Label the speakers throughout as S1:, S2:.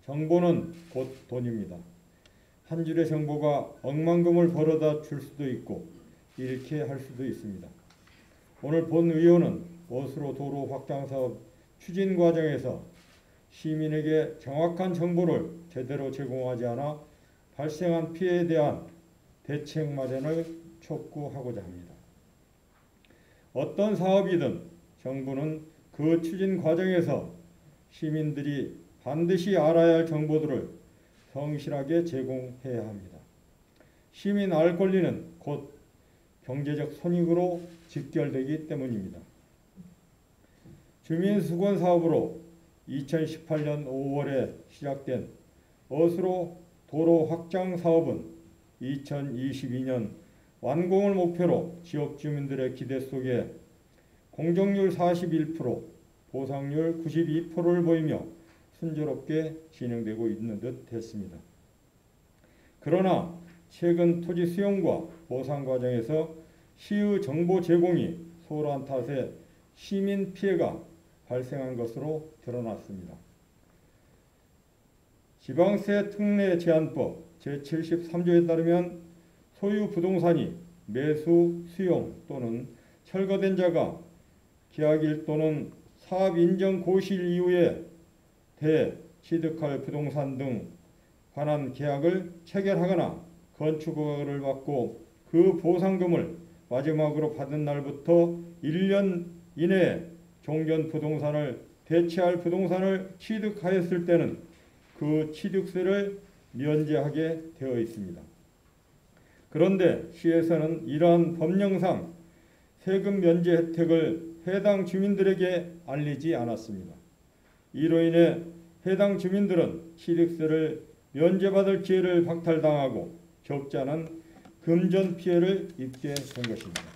S1: 정보는 곧 돈입니다. 한 줄의 정보가 억만금을 벌어다 줄 수도 있고 잃게 할 수도 있습니다. 오늘 본 의원은 오스로 도로 확장 사업 추진 과정에서 시민에게 정확한 정보를 제대로 제공하지 않아 발생한 피해에 대한 대책 마련을 촉구하고자 합니다. 어떤 사업이든 정부는 그 추진 과정에서 시민들이 반드시 알아야 할 정보들을 성실하게 제공해야 합니다. 시민 알 권리는 곧 경제적 손익으로 직결되기 때문입니다. 주민수건 사업으로 2018년 5월에 시작된 어수로 도로 확장 사업은 2022년 완공을 목표로 지역 주민들의 기대 속에 공정률 41%, 보상률 92%를 보이며 순조롭게 진행되고 있는 듯 했습니다. 그러나 최근 토지 수용과 보상 과정에서 시의 정보 제공이 소홀한 탓에 시민 피해가 발생한 것으로 드러났습니다. 지방세 특례 제한법 제73조에 따르면 소유 부동산이 매수, 수용 또는 철거된 자가 계약일 또는 사업 인정 고시일 이후에 대취득할 부동산 등 관한 계약을 체결하거나 건축허가를 받고 그 보상금을 마지막으로 받은 날부터 1년 이내에 종전 부동산을 대체할 부동산을 취득하였을 때는 그 취득세를 면제하게 되어 있습니다. 그런데 시에서는 이러한 법령상 세금 면제 혜택을 해당 주민들에게 알리지 않았습니다. 이로 인해 해당 주민들은 취득세를 면제받을 기회를 박탈당하고 적지 않은 금전 피해를 입게 된 것입니다.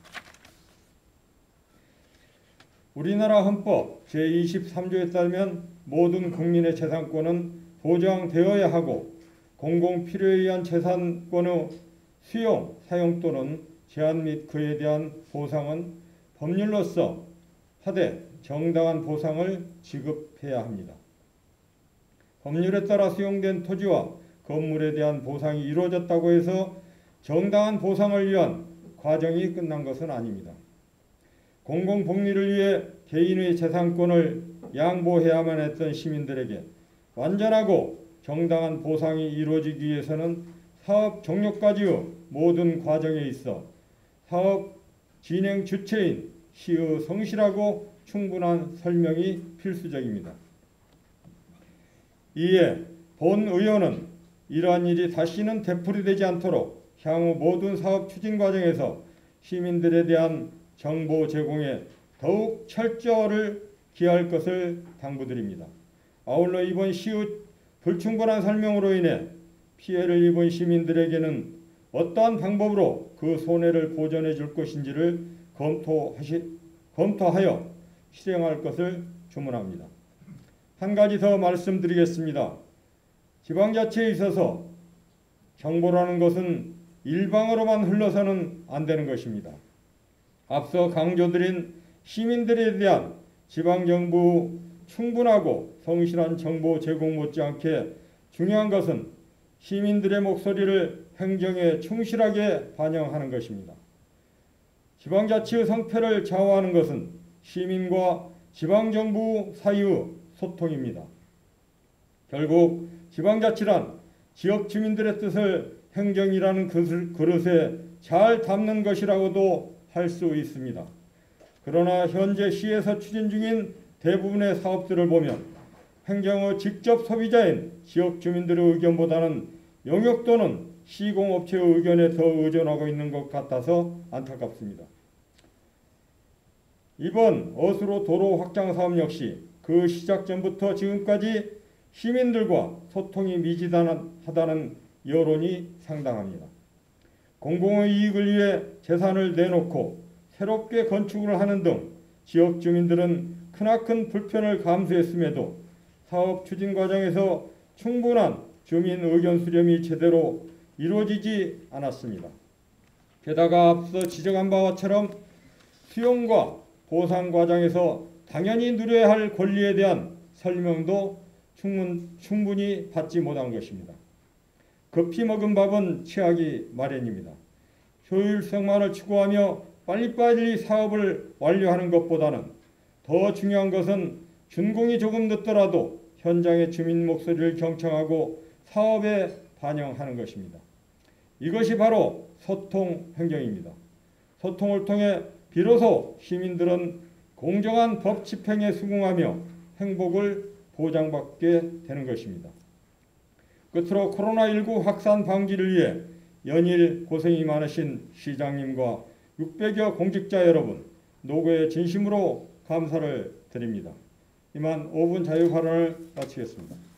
S1: 우리나라 헌법 제23조에 따르면 모든 국민의 재산권은 보장되어야 하고 공공필요에 의한 재산권의 수용, 사용 또는 제한 및 그에 대한 보상은 법률로서 하되 정당한 보상을 지급해야 합니다. 법률에 따라 수용된 토지와 건물에 대한 보상이 이루어졌다고 해서 정당한 보상을 위한 과정이 끝난 것은 아닙니다. 공공복리를 위해 개인의 재산권을 양보해야만 했던 시민들에게 완전하고 정당한 보상이 이루어지기 위해서는 사업 종료까지의 모든 과정에 있어 사업 진행 주체인 시의 성실하고 충분한 설명이 필수적입니다. 이에 본 의원은 이러한 일이 다시는 되풀이되지 않도록 향후 모든 사업 추진 과정에서 시민들에 대한 정보 제공에 더욱 철저를 기할 것을 당부드립니다. 아울러 이번 시의 불충분한 설명으로 인해 피해를 입은 시민들에게는 어떠한 방법으로 그 손해를 보전해 줄 것인지를 검토하여 실행할 것을 주문합니다. 한 가지 더 말씀드리겠습니다. 지방자치에 있어서 정보라는 것은 일방으로만 흘러서는 안 되는 것입니다. 앞서 강조드린 시민들에 대한 지방정부 충분하고 성실한 정보 제공 못지않게 중요한 것은 시민들의 목소리를 행정에 충실하게 반영하는 것입니다. 지방자치의 성패를 좌우하는 것은 시민과 지방정부 사이의 소통입니다. 결국 지방자치란 지역 주민들의 뜻을 행정이라는 그릇에 잘 담는 것이라고도 할 수 있습니다. 그러나 현재 시에서 추진 중인 대부분의 사업들을 보면 행정의 직접 소비자인 지역 주민들의 의견보다는 용역 또는 시공업체의 의견에 더 의존하고 있는 것 같아서 안타깝습니다. 이번 어수로 도로 확장 사업 역시 그 시작 전부터 지금까지 시민들과 소통이 미지근하다는 여론이 상당합니다. 공공의 이익을 위해 재산을 내놓고 새롭게 건축을 하는 등 지역 주민들은 크나큰 불편을 감수했음에도 사업 추진 과정에서 충분한 주민 의견 수렴이 제대로 이루어지지 않았습니다. 게다가 앞서 지적한 바와처럼 수용과 보상 과정에서 당연히 누려야 할 권리에 대한 설명도 충분히 받지 못한 것입니다. 급히 먹은 밥은 취하기 마련입니다. 효율성만을 추구하며 빨리빨리 사업을 완료하는 것보다는 더 중요한 것은 준공이 조금 늦더라도 현장의 주민 목소리를 경청하고 사업에 반영하는 것입니다. 이것이 바로 소통 행정입니다. 소통을 통해 비로소 시민들은 공정한 법 집행에 수긍하며 행복을 보장받게 되는 것입니다. 끝으로 코로나19 확산 방지를 위해 연일 고생이 많으신 시장님과 600여 공직자 여러분, 노고에 진심으로 감사를 드립니다. 이만 5분 자유 발언을 마치겠습니다.